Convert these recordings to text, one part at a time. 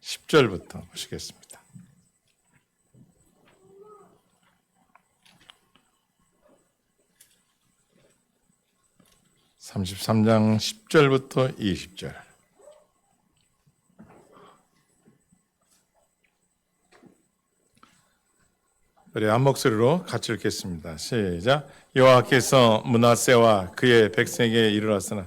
10절부터 보시겠습니다. 33장 10절부터 20절. 우리 한 목소리로 같이 읽겠습니다. 시작. 여호와께서 므낫세와 그의 백성에게 이르렀으나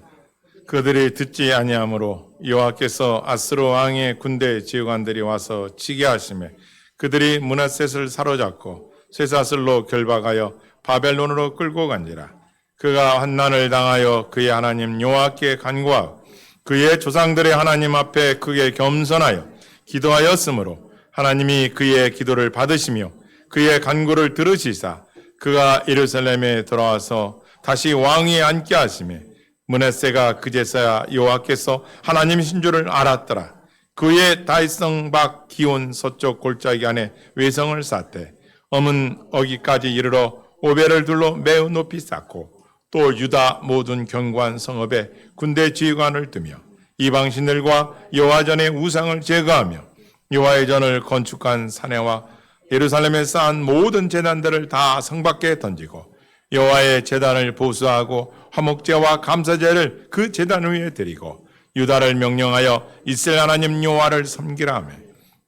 그들이 듣지 아니하므로 여호와께서 아스로 왕의 군대 지휘관들이 와서 치게 하시매 그들이 므낫셋을 사로잡고 쇠사슬로 결박하여 바벨론으로 끌고 간지라. 그가 환난을 당하여 그의 하나님 여호와께 간구하고 그의 조상들의 하나님 앞에 크게 겸손하여 기도하였으므로 하나님이 그의 기도를 받으시며 그의 간구를 들으시사 그가 예루살렘에 돌아와서 다시 왕위에 앉게 하시매 므낫세가 그제서야 여호와께서 하나님이신 줄을 알았더라. 그의 다윗성 밖 기온 서쪽 골짜기 안에 외성을 쌓되 엄은 어기까지 이르러 오벨을 둘러 매우 높이 쌓고 또 유다 모든 견고한 성읍에 군대 지휘관을 두며 이방신들과 여호와전의 우상을 제거하며 여호와의 전을 건축한 사내와 예루살렘에 쌓은 모든 제단들을 다 성 밖에 던지고 여호와의 제단을 보수하고 화목제와 감사제를 그 제단 위에 드리고 유다를 명령하여 이스라엘 하나님 여호와를 섬기라 하며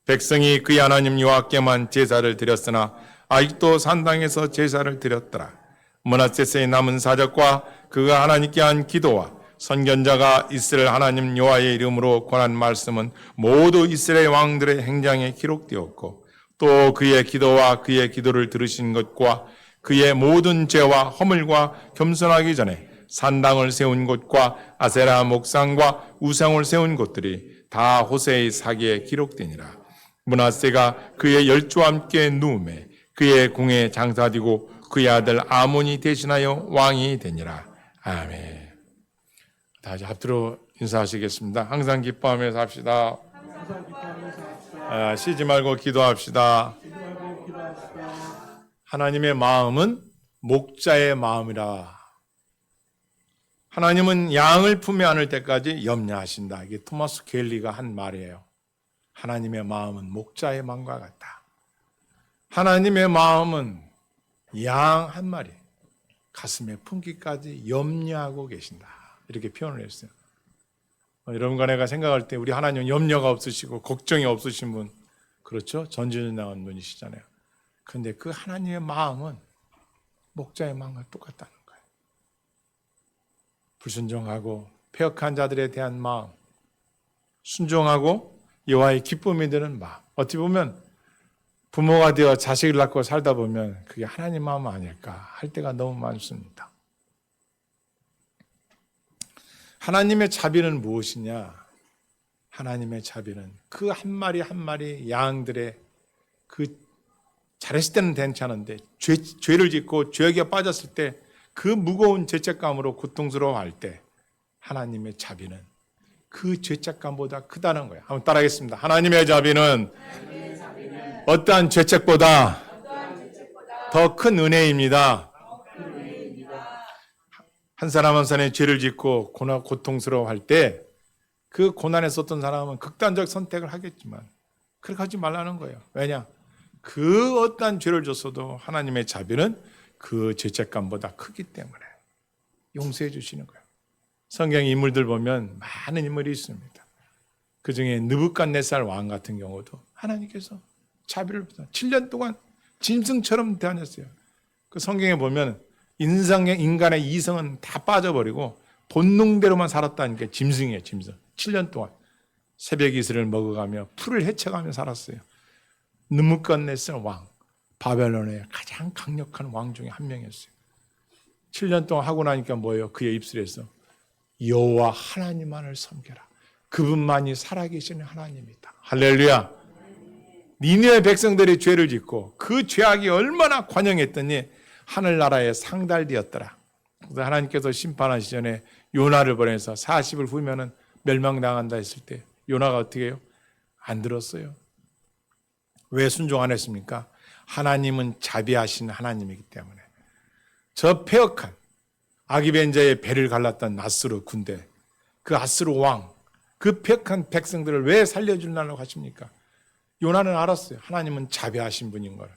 백성이 그의 하나님 여호와께만 제사를 드렸으나 아직도 산당에서 제사를 드렸더라. 므낫세의 남은 사적과 그가 하나님께 한 기도와 선견자가 이스라엘 하나님 여호와의 이름으로 권한 말씀은 모두 이스라엘 왕들의 행장에 기록되었고 또 그의 기도와 그의 기도를 들으신 것과 그의 모든 죄와 허물과 겸손하기 전에 산당을 세운 곳과 아세라 목상과 우상을 세운 곳들이 다 호세의 사기에 기록되니라. 므낫세가 그의 열조와 함께 누움에 그의 궁에 장사되고 그의 아들 아몬이 대신하여 왕이 되니라. 아멘. 다시 앞뒤로 인사하시겠습니다. 항상 기뻐하며 삽시다. 쉬지 말고 기도합시다. 하나님의 마음은 목자의 마음이라. 하나님은 양을 품에 안을 때까지 염려하신다. 이게 토마스 켈리가 한 말이에요. 하나님의 마음은 목자의 마음과 같다. 하나님의 마음은 양 한 마리 가슴에 품기까지 염려하고 계신다. 이렇게 표현을 했어요. 여러분과 내가 생각할 때 우리 하나님은 염려가 없으시고 걱정이 없으신 분, 그렇죠? 전지전능 나온 분이시잖아요. 그런데 그 하나님의 마음은 목자의 마음과 똑같다는 거예요. 불순종하고 패역한 자들에 대한 마음, 순종하고 여호와의 기쁨이 되는 마음. 어떻게 보면 부모가 되어 자식을 낳고 살다 보면 그게 하나님 마음 아닐까 할 때가 너무 많습니다. 하나님의 자비는 무엇이냐? 하나님의 자비는 그 한 마리 한 마리 양들의 그 잘했을 때는 괜찮은데 죄를 짓고 죄악에 빠졌을 때 그 무거운 죄책감으로 고통스러워할 때 하나님의 자비는 그 죄책감보다 크다는 거예요. 한번 따라하겠습니다. 하나님의 자비는 어떠한 죄책보다 더 큰 은혜입니다. 한 사람 한 사람이 죄를 짓고 고통스러워할 때 그 고난에서 어떤 사람은 극단적 선택을 하겠지만 그렇게 하지 말라는 거예요. 왜냐? 그 어떠한 죄를 줬어도 하나님의 자비는 그 죄책감보다 크기 때문에 용서해 주시는 거예요. 성경 인물들 보면 많은 인물이 있습니다. 그중에 느부갓네살 왕 같은 경우도 하나님께서 자비를 베푸사 7년 동안 짐승처럼 다녔어요. 그 성경에 보면 인간의 이성은 다 빠져버리고 본능대로만 살았다는 게 짐승이에요. 짐승. 7년 동안 새벽 이슬을 먹어가며 풀을 헤쳐가며 살았어요. 느부갓네살 왕, 바벨론의 가장 강력한 왕 중에 한 명이었어요. 7년 동안 하고 나니까 뭐예요? 그의 입술에서 여호와 하나님만을 섬겨라. 그분만이 살아계시는 하나님이다. 할렐루야. 니느웨 백성들이 죄를 짓고 그 죄악이 얼마나 관영했더니 하늘나라에 상달되었더라. 그래서 하나님께서 심판하시기 전에 요나를 보내서 40을 후면은 멸망당한다 했을 때 요나가 어떻게 해요? 안 들었어요. 왜 순종 안 했습니까? 하나님은 자비하신 하나님이기 때문에. 저 패역한 아기벤자의 배를 갈랐던 아스루 군대, 그 아스루 왕, 그 폐역한 백성들을 왜 살려주려고 하십니까? 요나는 알았어요. 하나님은 자비하신 분인 걸.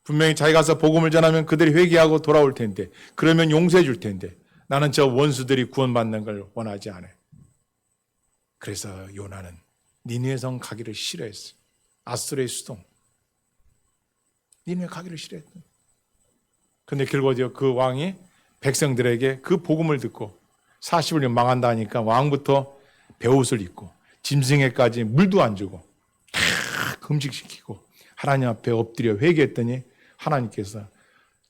분명히 자기가 가서 복음을 전하면 그들이 회개하고 돌아올 텐데, 그러면 용서해 줄 텐데, 나는 저 원수들이 구원받는 걸 원하지 않아요. 그래서 요나는 니느웨 성 가기를 싫어했어요. 아수르의 수동. 니느웨 가기를 싫어했던. 근데 결국 그 왕이 백성들에게 그 복음을 듣고 40을 망한다 하니까 왕부터 베옷을 입고 짐승에까지 물도 안 주고 다 금식시키고 하나님 앞에 엎드려 회개했더니 하나님께서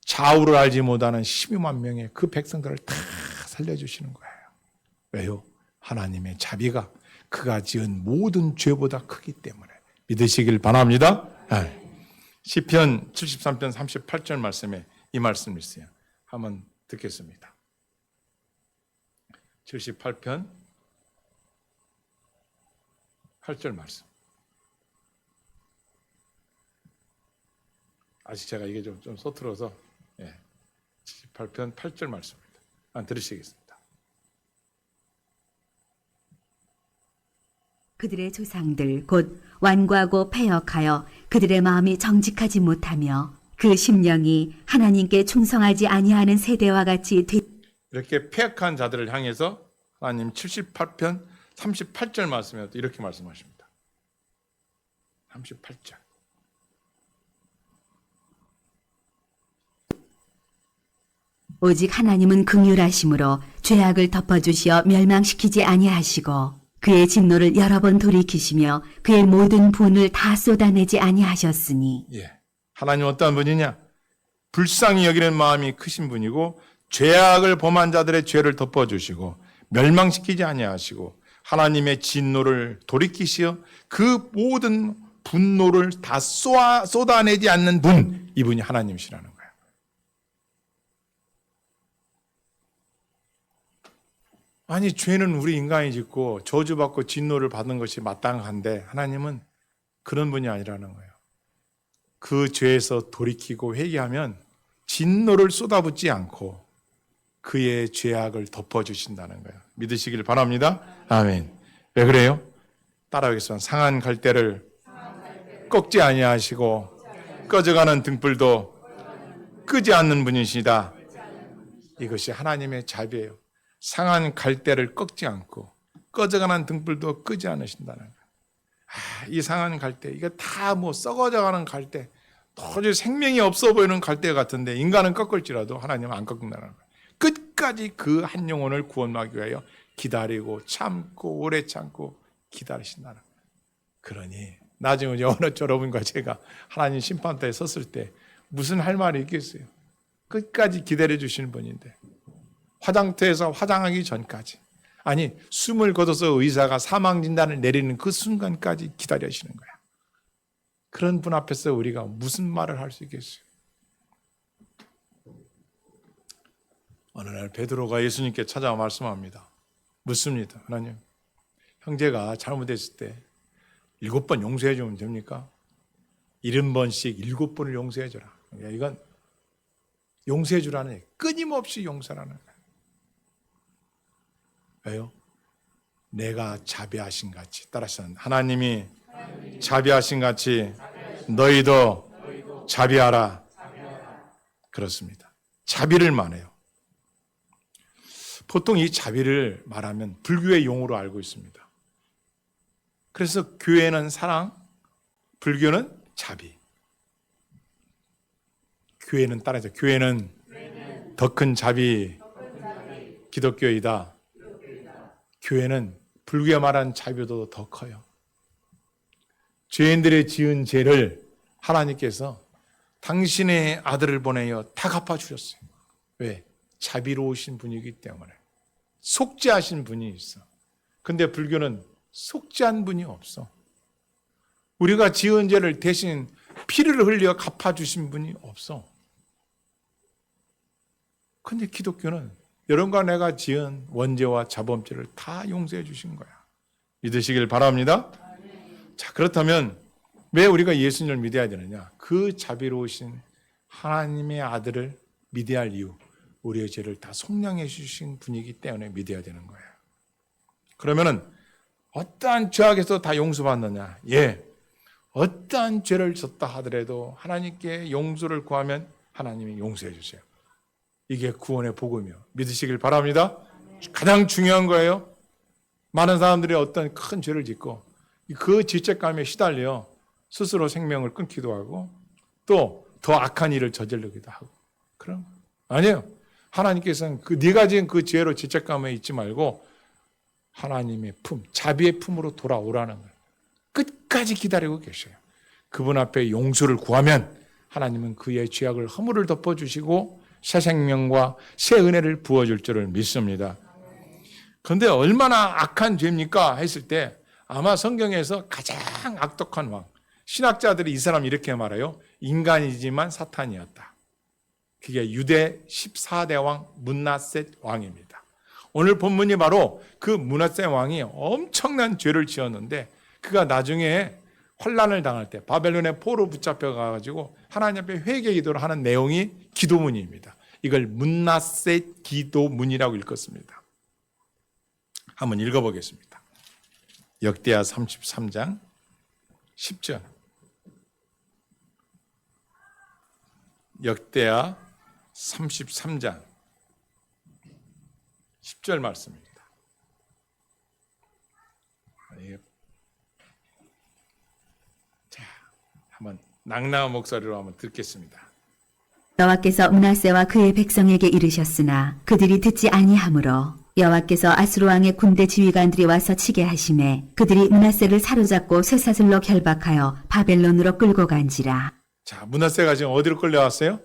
좌우를 알지 못하는 12만 명의 그 백성들을 다 살려주시는 거예요. 왜요? 하나님의 자비가 그가 지은 모든 죄보다 크기 때문에 믿으시길 바랍니다. 시편 73편 38절 말씀에 이 말씀이 있어요. 한번 듣겠습니다. 78편 8절 말씀. 아직 제가 이게 좀 서툴어서 78편 8절 말씀입니다. 들으시겠습니다. 그들의 조상들 곧 완고하고 패역하여 그들의 마음이 정직하지 못하며 그 심령이 하나님께 충성하지 아니하는 세대와 같이 이렇게 패역한 자들을 향해서 하나님 78편 38절 말씀에 이렇게 말씀하십니다. 38절. 오직 하나님은 긍휼하심으로 죄악을 덮어주시어 멸망시키지 아니하시고 그의 진노를 여러 번 돌이키시며 그의 모든 분을 다 쏟아내지 아니하셨으니. 하나님 어떠한 분이냐? 불쌍히 여기는 마음이 크신 분이고 죄악을 범한 자들의 죄를 덮어주시고 멸망시키지 아니하시고 하나님의 진노를 돌이키시어 그 모든 분노를 다 쏟아내지 않는 분, 이분이 하나님이시라는 거예요. 아니, 죄는 우리 인간이 짓고 저주받고 진노를 받는 것이 마땅한데 하나님은 그런 분이 아니라는 거예요. 그 죄에서 돌이키고 회개하면 진노를 쏟아붓지 않고 그의 죄악을 덮어주신다는 거예요. 믿으시길 바랍니다. 아멘. 왜 그래요? 따라하겠습니다. 상한 갈대를 꺾지 아니하시고 꺼져가는 등불도 끄지 않는 분이시다. 이것이 하나님의 자비예요. 상한 갈대를 꺾지 않고 꺼져가는 등불도 끄지 않으신다는 거예요. 이 상한 갈대, 이거 다 썩어져가는 갈대, 도저히 생명이 없어 보이는 갈대 같은데 인간은 꺾을지라도 하나님은 안 꺾는다는 거예요. 끝까지 그 한 영혼을 구원하기 위하여 기다리고 참고 오래 참고 기다리신다는 거예요. 그러니 나중에 여러분과 제가 하나님 심판대에 섰을 때 무슨 할 말이 있겠어요? 끝까지 기다려 주시는 분인데 화장터에서 화장하기 전까지, 아니 숨을 거둬서 의사가 사망 진단을 내리는 그 순간까지 기다리시는 거야. 그런 분 앞에서 우리가 무슨 말을 할 수 있겠어요? 어느 날 베드로가 예수님께 찾아와 말씀합니다. 묻습니다. 하나님, 형제가 잘못했을 때 7번 용서해 주면 됩니까? 70번씩 7번을 용서해 주라. 이건 용서해 주라는 얘기, 끊임없이 용서라는 거예요. 왜요? 내가 자비하신 같이, 따라서 하나님이 자비하신 같이 너희도 자비하라. 그렇습니다. 자비를 말해요. 보통 이 자비를 말하면 불교의 용어로 알고 있습니다. 그래서 교회는 사랑, 불교는 자비. 교회는 따라서 교회는 더 큰 자비, 기독교이다. 교회는 불교가 말하는 자비보다 더 커요. 죄인들의 지은 죄를 하나님께서 당신의 아들을 보내어 다 갚아주셨어요. 왜? 자비로우신 분이기 때문에. 속죄하신 분이 있어. 근데 불교는 속죄한 분이 없어. 우리가 지은 죄를 대신 피를 흘려 갚아주신 분이 없어. 근데 기독교는 여러분과 내가 지은 원죄와 자범죄를 다 용서해 주신 거야. 믿으시길 바랍니다. 자, 그렇다면 왜 우리가 예수님을 믿어야 되느냐? 그 자비로우신 하나님의 아들을 믿어야 할 이유, 우리의 죄를 다 속량해 주신 분이기 때문에 믿어야 되는 거예요. 그러면은 어떠한 죄악에서 다 용서받느냐? 예. 어떠한 죄를 졌다 하더라도 하나님께 용서를 구하면 하나님이 용서해 주세요. 이게 구원의 복음이요. 믿으시길 바랍니다. 가장 중요한 거예요. 많은 사람들이 어떤 큰 죄를 짓고 그 죄책감에 시달려 스스로 생명을 끊기도 하고 또 더 악한 일을 저지르기도 하고 그럼 아니에요. 하나님께서는 그 네가 지은 그 죄로 죄책감에 있지 말고 하나님의 품, 자비의 품으로 돌아오라는 거예요. 끝까지 기다리고 계셔요. 그분 앞에 용서를 구하면 하나님은 그의 죄악을 허물을 덮어주시고 새 생명과 새 은혜를 부어줄 줄을 믿습니다. 그런데 얼마나 악한 죄입니까? 했을 때 아마 성경에서 가장 악독한 왕, 신학자들이 이 사람 이렇게 말해요. 인간이지만 사탄이었다. 그게 유대 14대 왕 문하셋 왕입니다. 오늘 본문이 바로 그 문하셋 왕이 엄청난 죄를 지었는데 그가 나중에 환난을 당할 때 바벨론의 포로 붙잡혀 가지고 하나님 앞에 회개 기도를 하는 내용이 기도문입니다. 이걸 문하셋 기도문이라고 읽었습니다. 한번 읽어보겠습니다. 역대하 33장 10절. 역대하 33장 10절 말씀입니다. 자, 한번 낭낭한 목소리로 한번 듣겠습니다. 여호와께서 므낫세와 그의 백성에게 이르셨으나 그들이 듣지 아니하므로 여호와께서 아수르 왕의 군대 지휘관들이 와서 치게 하심에 그들이 므낫세를 사로잡고 쇠사슬로 결박하여 바벨론으로 끌고 간지라. 자, 므낫세가 지금 어디로 끌려왔어요?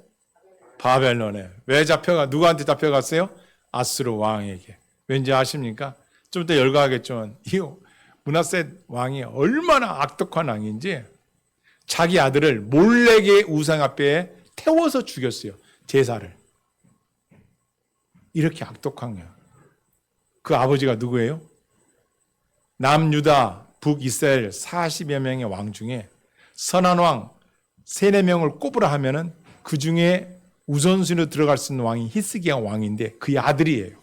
바벨론에. 왜 누구한테 잡혀갔어요? 아수르 왕에게. 왠지 아십니까? 좀 더 열거하겠지만 이 므낫세 왕이 얼마나 악독한 왕인지 자기 아들을 몰래게 우상 앞에 태워서 죽였어요. 제사를. 이렇게 악독한 거예요. 그 아버지가 누구예요? 남유다, 북이스라엘 40여 명의 왕 중에 선한 왕 3, 4명을 꼽으라 하면은 그 중에 우선순위로 들어갈 수 있는 왕이 히스기야 왕인데 그의 아들이에요.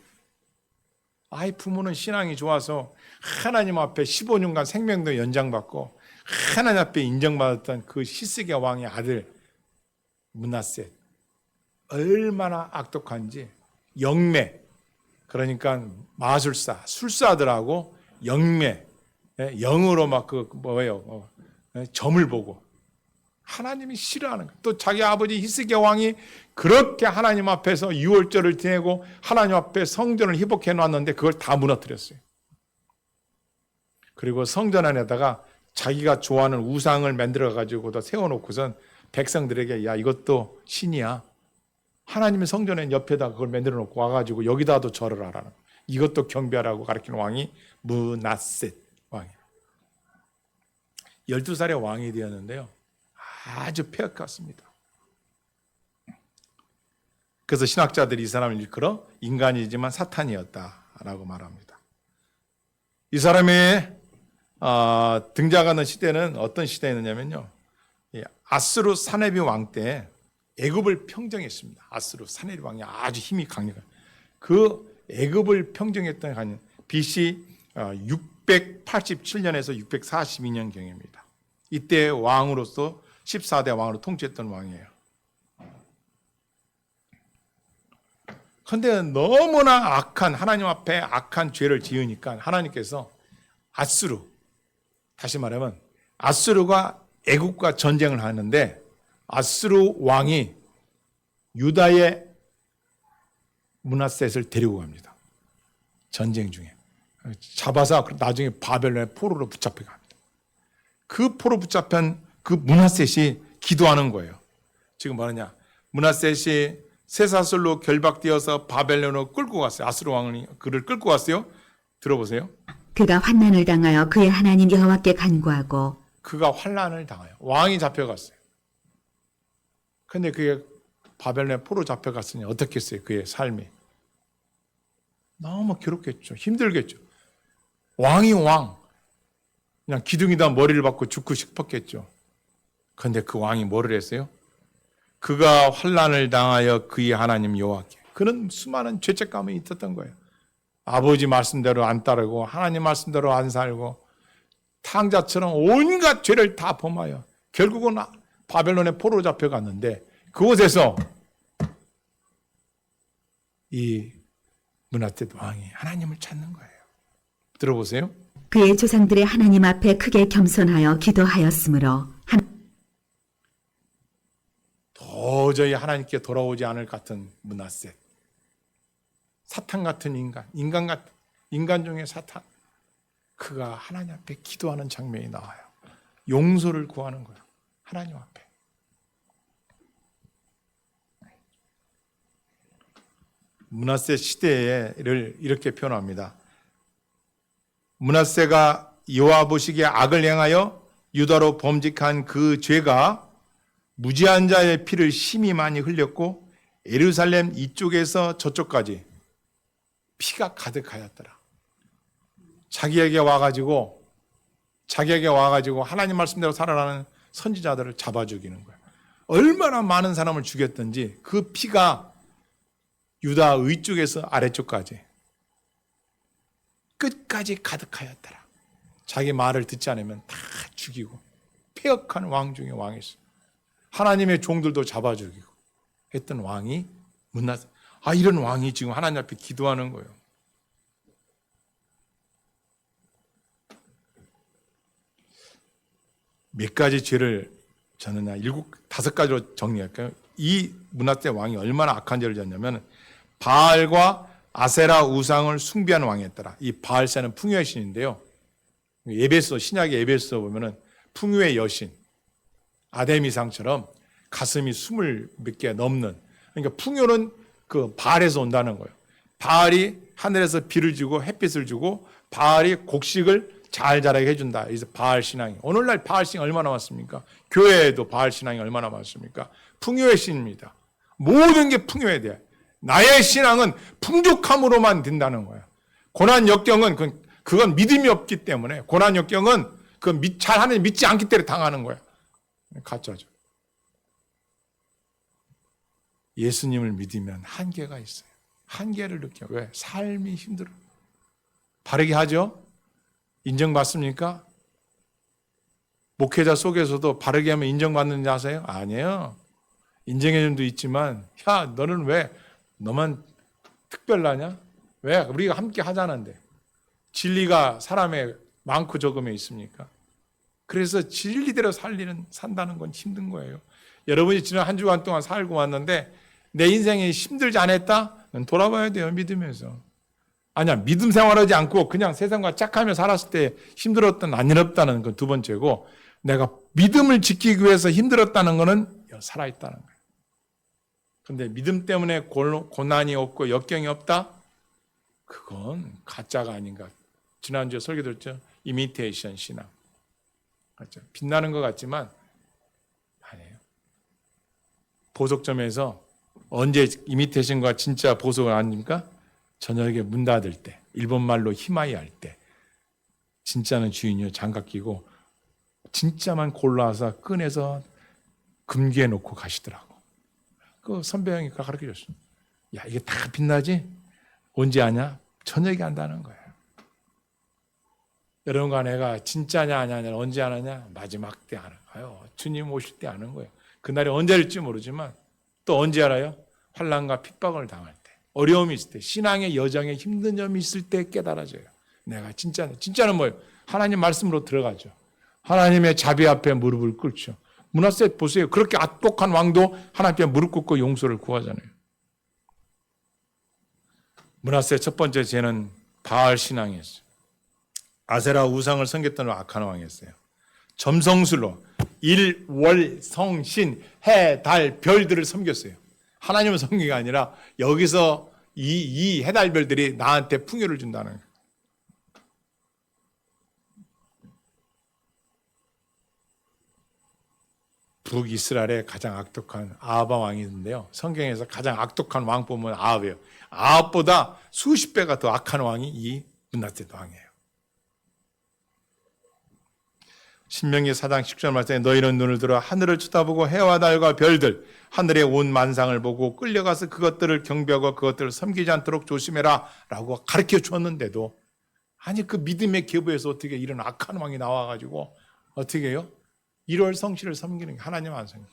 아이 부모는 신앙이 좋아서 하나님 앞에 15년간 생명도 연장받고 하나님 앞에 인정받았던 그 히스기야 왕의 아들 므낫셋 얼마나 악독한지 영매 그러니까 마술사 술사들하고 영매 영으로 막 점을 보고 하나님이 싫어하는 거예요. 또 자기 아버지 히스기야 왕이 그렇게 하나님 앞에서 유월절을 지내고 하나님 앞에 성전을 회복해 놨는데 그걸 다 무너뜨렸어요. 그리고 성전 안에다가 자기가 좋아하는 우상을 만들어 가지고도 세워놓고선 백성들에게 야 이것도 신이야. 하나님의 성전의 옆에다 그걸 만들어 놓고 와가지고 여기다도 절을 하라는 이것도 경배하라고 가르치는 왕이 므낫셋 왕이에요. 12살의 왕이 되었는데요. 아주 폐역했습니다. 그래서 신학자들이 이 사람을 일컬어 인간이지만 사탄이었다라고 말합니다. 이 사람이 등장하는 시대는 어떤 시대였냐면요. 아스루 사네비 왕 때 애굽을 평정했습니다. 아스루 사네비 왕이 아주 힘이 강력한 그 애굽을 평정했던 한 BC 687년에서 642년 경입니다. 이때 왕으로서 14대 왕으로 통치했던 왕이에요. 그런데 너무나 악한 하나님 앞에 악한 죄를 지으니까 하나님께서 아스루 다시 말하면 아스루가 애국과 전쟁을 하는데 아스루 왕이 유다의 므낫셋을 데리고 갑니다. 전쟁 중에 잡아서 나중에 바벨론의 포로로 붙잡혀 갑니다. 그 포로 붙잡힌 그 므낫셋이 기도하는 거예요. 지금 뭐냐? 므낫셋이 쇠사슬로 결박되어서 바벨론으로 끌고 갔어요. 아스루 왕이 그를 끌고 갔어요. 들어보세요. 그가 환난을 당하여 그의 하나님 여호와께 간구하고 그가 환난을 당하여 왕이 잡혀갔어요. 근데 그게 바벨론에 포로 잡혀갔으니 어떻겠어요? 그의 삶이 너무 괴롭겠죠. 힘들겠죠. 왕이 왕 그냥 기둥이다 머리를 박고 죽고 싶었겠죠. 그런데 그 왕이 뭐를 했어요? 그가 환난을 당하여 그의 하나님 여호와께 그는 수많은 죄책감이 있었던 거예요. 아버지 말씀대로 안 따르고 하나님 말씀대로 안 살고 탕자처럼 온갖 죄를 다 범하여 결국은 바벨론에 포로 잡혀갔는데 그곳에서 이 므낫세 왕이 하나님을 찾는 거예요. 들어보세요. 그의 조상들의 하나님 앞에 크게 겸손하여 기도하였으므로 도저히 하나님께 돌아오지 않을 것 같은 므낫세, 사탄 같은 인간 중에 사탄, 그가 하나님 앞에 기도하는 장면이 나와요. 용서를 구하는 거예요. 하나님 앞에. 므낫세 시대를 이렇게 표현합니다. 므낫세가 여호와 보시기에 악을 행하여 유다로 범직한 그 죄가 무지한 자의 피를 심히 많이 흘렸고 예루살렘 이쪽에서 저쪽까지 피가 가득하였더라. 자기에게 와가지고 하나님 말씀대로 살아가는 선지자들을 잡아 죽이는 거예요. 얼마나 많은 사람을 죽였든지 그 피가 유다 위쪽에서 아래쪽까지 끝까지 가득하였더라. 자기 말을 듣지 않으면 다 죽이고 폐역한 왕 중에 왕이었어요. 하나님의 종들도 잡아 죽이고 했던 왕이 므낫세. 이런 왕이 지금 하나님 앞에 기도하는 거예요. 몇 가지 죄를 저는 다섯 가지로 정리할까요? 이 므낫세 왕이 얼마나 악한 죄를 졌냐면 바알과 아세라 우상을 숭배하는 왕이었더라. 이 바알세는 풍요의 신인데요. 신약의 에베소 보면은 풍요의 여신 아데미상처럼 가슴이 20몇 개 넘는, 그러니까 풍요는 그 바알에서 온다는 거예요. 바알이 하늘에서 비를 주고 햇빛을 주고 바알이 곡식을 잘 자라게 해준다. 그래서 바알 신앙이, 오늘날 바알 신앙이 얼마나 많습니까? 교회에도 바알 신앙이 얼마나 많습니까? 풍요의 신입니다. 모든 게 풍요에 대해. 나의 신앙은 풍족함으로만 된다는 거예요. 고난 역경은 그건 믿음이 없기 때문에, 고난 역경은 잘 하나님 믿지 않기 때문에 당하는 거예요. 가짜죠. 예수님을 믿으면 한계가 있어요. 한계를 느껴요. 왜? 삶이 힘들어요. 바르게 하죠? 인정받습니까? 목회자 속에서도 바르게 하면 인정받는지 아세요? 아니에요. 인정해 줌도 있지만, 야, 너는 왜 너만 특별하냐? 왜? 우리가 함께 하자는데. 진리가 사람의 많고 적음에 있습니까? 그래서 진리대로 산다는 건 힘든 거예요. 여러분이 지난 한 주간 동안 살고 왔는데 내 인생이 힘들지 않았다? 돌아봐야 돼요. 믿으면서. 아니야, 믿음 생활하지 않고 그냥 세상과 짝하며 살았을 때 힘들었던 안 힘들었다는 건 두 번째고, 내가 믿음을 지키기 위해서 힘들었다는 거는 살아있다는 거예요. 그런데 믿음 때문에 고난이 없고 역경이 없다? 그건 가짜가 아닌가. 지난주에 설교 들었죠? 이미테이션 신앙. 맞죠? 빛나는 것 같지만 아니에요. 보석점에서 언제 이미테이션과 진짜 보석을 아닙니까? 저녁에 문 닫을 때, 일본말로 히마이 할 때, 진짜는 주인이요 장갑 끼고 진짜만 골라서 꺼내서 금기에 놓고 가시더라고. 그 선배 형이 가르쳐 줬어요. 야, 이게 다 빛나지? 언제 하냐? 저녁에 한다는 거예요. 여러분과 내가 진짜냐 아냐냐 언제 하느냐? 마지막 때 알아요. 주님 오실 때 아는 거예요. 그날이 언제일지 모르지만 또 언제 알아요? 환난과 핍박을 당할 때, 어려움이 있을 때, 신앙의 여정에 힘든 점이 있을 때 깨달아져요. 내가 진짜는 뭐예요? 하나님 말씀으로 들어가죠. 하나님의 자비 앞에 무릎을 꿇죠. 므낫세 보세요. 그렇게 악독한 왕도 하나님 앞에 무릎 꿇고 용서를 구하잖아요. 므낫세 첫 번째 죄는 바알 신앙이었어요. 아세라 우상을 섬겼던 악한 왕이었어요. 점성술로 일, 월, 성, 신, 해, 달, 별들을 섬겼어요. 하나님을 섬긴 게 아니라 여기서 이 해, 달, 별들이 나한테 풍요를 준다는 거예요. 북이스라엘의 가장 악독한 아합 왕이 있는데요. 성경에서 가장 악독한 왕 보면 아합이에요. 아합보다 수십 배가 더 악한 왕이 이 므낫세 왕이에요. 신명기 4장 10절 말씀에 너희는 눈을 들어 하늘을 쳐다보고 해와 달과 별들 하늘의 온 만상을 보고 끌려가서 그것들을 경배하고 그것들을 섬기지 않도록 조심해라 라고 가르쳐 주었는데도 아니 그 믿음의 계보에서 어떻게 이런 악한 왕이 나와가지고 어떻게 해요? 1월 성실을 섬기는 게 하나님 안 섬기고.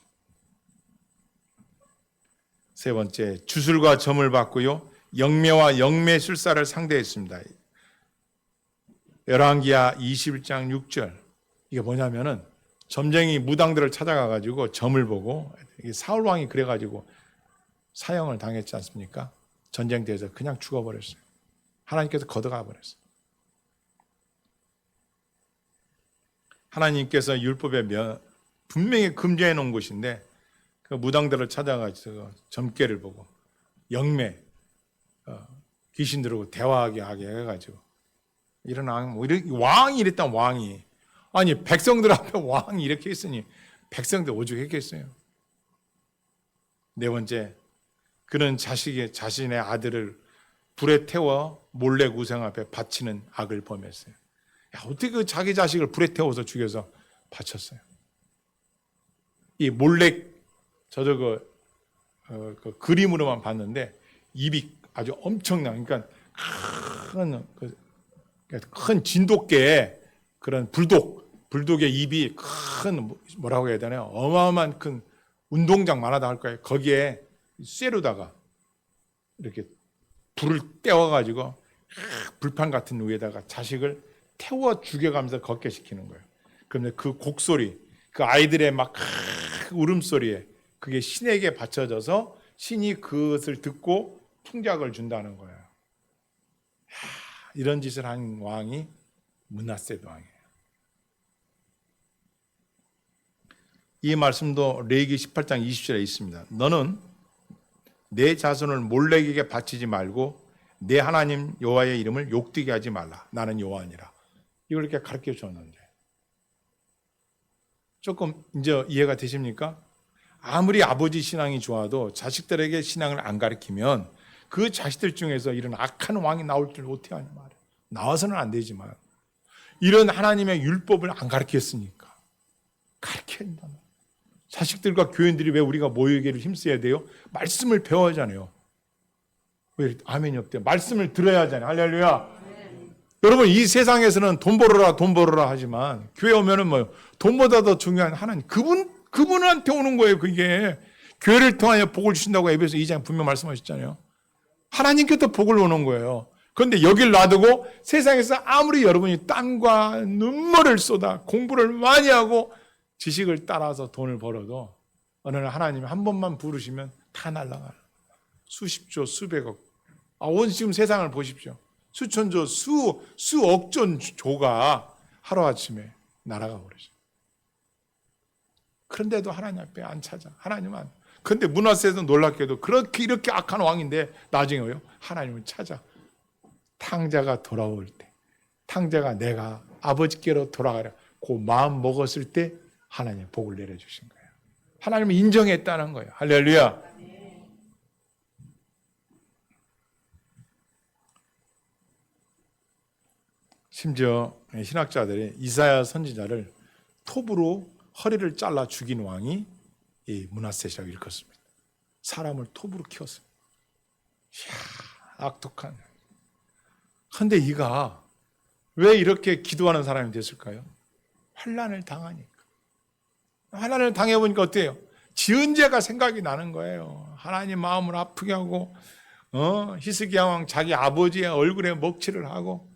세 번째, 주술과 점을 받고요. 영매와 영매술사를 상대했습니다. 열왕기하 21장 6절. 이게 뭐냐면은 점쟁이 무당들을 찾아가가지고 점을 보고 사울 왕이 그래가지고 사형을 당했지 않습니까? 전쟁터에서 그냥 죽어버렸어요. 하나님께서 걷어가 버렸어요. 하나님께서 율법에 분명히 금지해 놓은 곳인데 그 무당들을 찾아가지고 점괘를 보고 영매 귀신 들고 대화하게 하게 해가지고 이런 왕이 이랬단 왕이 아니 백성들 앞에 왕이 이렇게 했으니 백성들 오죽했겠어요. 네 번째, 그는 자신의 아들을 불에 태워 몰래 우상 앞에 바치는 악을 범했어요. 야, 어떻게 그 자기 자식을 불에 태워서 죽여서 바쳤어요? 이 몰래 저저 그 그림으로만 봤는데 입이 아주 엄청난 그러니까 큰 진돗개의 그런 불독의 입이 큰 뭐라고 해야 되나요? 어마어마한 큰 운동장만 하다 할 거예요. 거기에 쇠로다가 이렇게 불을 떼워가지고 불판 같은 위에다가 자식을 태워 죽여가면서 걷게 시키는 거예요. 그런데 그 곡소리, 그 아이들의 막 울음소리에 그게 신에게 바쳐져서 신이 그것을 듣고 풍작을 준다는 거예요. 이런 짓을 한 왕이 므낫세 왕이에요. 이 말씀도 레위기 18장 20절에 있습니다. 너는 내 자손을 몰렉에게 바치지 말고 내 하나님 여호와의 이름을 욕되게 하지 말라. 나는 여호와니라. 이걸 이렇게 가르쳐 줬는데 조금 이제 이해가 되십니까? 아무리 아버지 신앙이 좋아도 자식들에게 신앙을 안 가르치면 그 자식들 중에서 이런 악한 왕이 나올 줄 어떻게 하냐 말이에요. 나와서는 안 되지만 이런 하나님의 율법을 안 가르쳤으니까 가르쳐야 된다. 자식들과 교인들이 왜 우리가 모이기를 힘써야 돼요? 말씀을 배워야 하잖아요. 왜 아멘이 없대요? 말씀을 들어야 하잖아요. 할렐루야. 여러분 이 세상에서는 돈 벌어라 하지만 교회 오면은 뭐 돈보다 더 중요한 하나님 그분한테 오는 거예요. 그게 교회를 통하여 복을 주신다고 에베소 2장에 분명 말씀하셨잖아요. 하나님께서 복을 오는 거예요. 그런데 여길 놔두고 세상에서 아무리 여러분이 땀과 눈물을 쏟아 공부를 많이 하고 지식을 따라서 돈을 벌어도 어느 날 하나님이 한 번만 부르시면 다 날아가요. 수십조 수백억. 지금 세상을 보십시오. 수천조 수억존 조가 하루아침에 날아가 버리죠. 그런데도 하나님 앞에 안 찾아. 하나님 안. 그런데 므낫세도 놀랍게도 이렇게 악한 왕인데 나중에요. 하나님을 찾아. 탕자가 돌아올 때, 탕자가 내가 아버지께로 돌아가려 그 마음 먹었을 때 하나님의 복을 내려주신 거예요. 하나님을 인정했다는 거예요. 할렐루야. 심지어 신학자들이 이사야 선지자를 톱으로 허리를 잘라 죽인 왕이 이 므낫세라고 일컫습니다. 사람을 톱으로 키웠어요. 이야, 악독한. 그런데 이가 왜 이렇게 기도하는 사람이 됐을까요? 환난을 당하니까. 환난을 당해보니까 어때요? 지은 죄가 생각이 나는 거예요. 하나님 마음을 아프게 하고 히스기야 왕 자기 아버지의 얼굴에 먹칠을 하고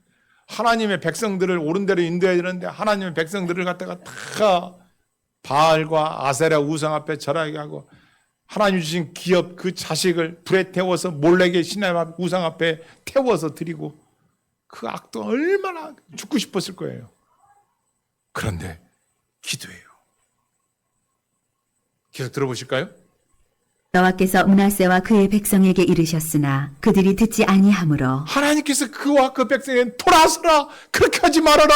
하나님의 백성들을 옳은 대로 인도해야 되는데 하나님의 백성들을 갖다가 다 바알과 아세라 우상 앞에 절하게 하고 하나님 주신 기업 그 자식을 불에 태워서 몰래게 신의 우상 앞에 태워서 드리고 그 악도 얼마나 죽고 싶었을 거예요. 그런데 기도해요. 계속 들어보실까요? 여호와께서 므낫세와 그의 백성에게 이르셨으나 그들이 듣지 아니하므로 하나님께서 그와 그 백성에게 돌아서라 그렇게 하지 말아라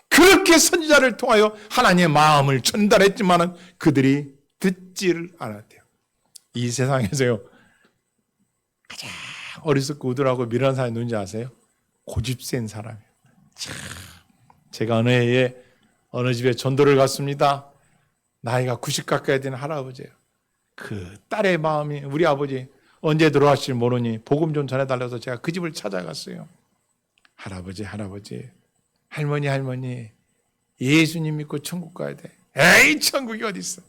그렇게 선지자를 통하여 하나님의 마음을 전달했지만 그들이 듣지를 않았대요. 이 세상에서요 가장 어리석고 우둔하고 미련한 사람이 누군지 아세요? 고집센 사람이에요. 제가 어느 해에 어느 집에 전도를 갔습니다. 나이가 90 가까이 되는 할아버지예요. 그 딸의 마음이 우리 아버지 언제 들어왔을지 모르니 복음 좀 전해달라서 제가 그 집을 찾아갔어요. 할아버지 할머니 예수님 믿고 천국 가야 돼. 에이 천국이 어디 있어?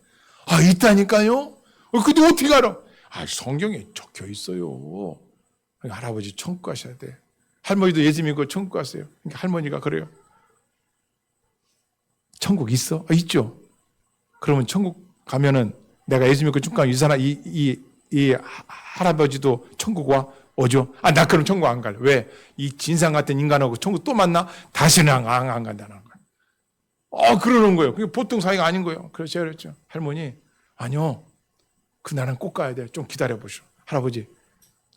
아 있다니까요. 근데 어떻게 알아? 아 성경에 적혀 있어요. 할아버지 천국 가셔야 돼. 할머니도 예수 믿고 천국 갔어요. 그러니까 할머니가 그래요. 천국 있어? 있죠. 그러면 천국 가면은 내가 예수 믿고 천국 가면 이 할아버지도 천국 오죠? 나 그럼 천국 안 갈래. 왜? 이 진상 같은 인간하고 천국 또 만나? 다시는 안 간다는 거예요. 그러는 거예요. 그게 보통 사이가 아닌 거예요. 그래서 제가 그랬죠. 할머니, 아니요. 그날은 꼭 가야 돼. 좀 기다려보시오. 할아버지,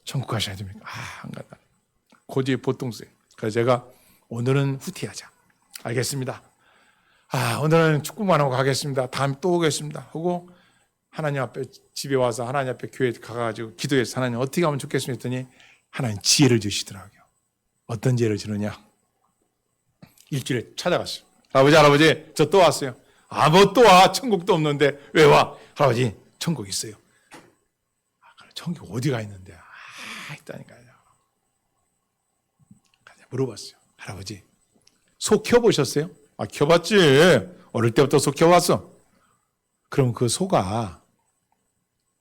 천국 가셔야 됩니까? 안 간다. 고집이 보통 세요. 그래서 제가 오늘은 후퇴하자. 알겠습니다. 오늘은 축구만 하고 가겠습니다. 다음에 또 오겠습니다. 하고 하나님 앞에 집에 와서 하나님 앞에 교회에 가가지고 기도해서 하나님 어떻게 하면 좋겠습니까 했더니 하나님 지혜를 주시더라고요. 어떤 지혜를 주느냐? 일주일에 찾아갔어요. 할아버지 저 또 왔어요. 뭐 또 와? 천국도 없는데 왜 와? 할아버지 천국 있어요. 천국 어디가 있는데? 있다니까요. 물어봤어요. 할아버지 소 키워보셨어요? 키워봤지. 어릴 때부터 소 키워봤어. 그럼 그 소가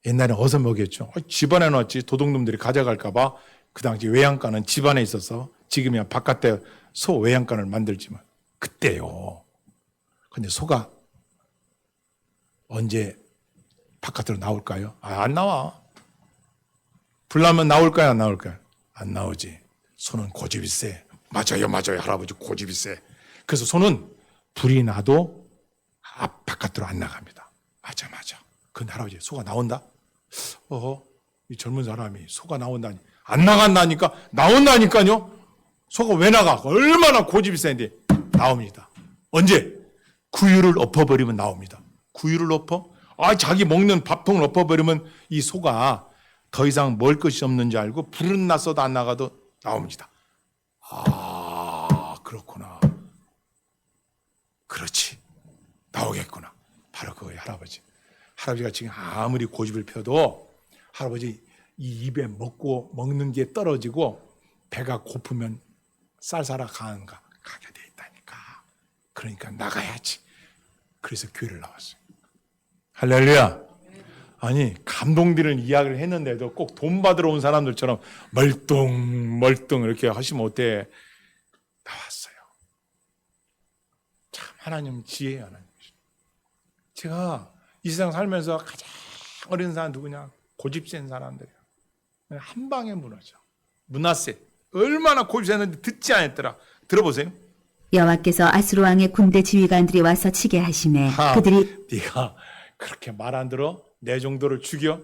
옛날에 어디서 먹였죠? 집안에 놨지. 도둑놈들이 가져갈까봐 그 당시 외양간은 집안에 있어서 지금이야 바깥에 소 외양간을 만들지만 그때요. 근데 소가 언제 바깥으로 나올까요? 안 나와. 불나면 나올까요? 안 나올까요? 안 나오지. 소는 고집이 세. 맞아요. 할아버지 고집이 세. 그래서 소는 불이 나도 바깥으로 안 나갑니다. 맞아. 근데 할아버지 소가 나온다? 이 젊은 사람이 소가 나온다니. 안 나간다니까? 나온다니까요? 소가 왜 나가? 얼마나 고집이 센데 나옵니다. 언제? 구유를 엎어버리면 나옵니다. 구유를 엎어? 자기 먹는 밥통을 엎어버리면 이 소가 더 이상 먹을 것이 없는 줄 알고 불은 났어도 안 나가도 나옵니다. 그렇구나. 그렇지. 나오겠구나. 바로 그거예요, 할아버지. 할아버지가 지금 아무리 고집을 펴도 할아버지 이 입에 먹는 게 떨어지고 배가 고프면 쌀쌀아 가게 돼 있다니까. 그러니까 나가야지. 그래서 교회를 나왔어요. 할렐루야. 아니 감동되는 이야기를 했는데도 꼭 돈 받으러 온 사람들처럼 멀뚱 이렇게 하시면 어때? 나왔어요. 참 하나님 지혜예요. 하나님. 제가 이 세상 살면서 가장 어린 사람 누구냐? 고집센 사람들이에요. 한 방에 무너져. 므낫세 얼마나 고집셌는데 듣지 않았더라. 들어보세요. 여호와께서 아수르 왕의 군대 지휘관들이 와서 치게 하시매 그들이 네가 그렇게 말 안 들어? 내 정도를 죽여?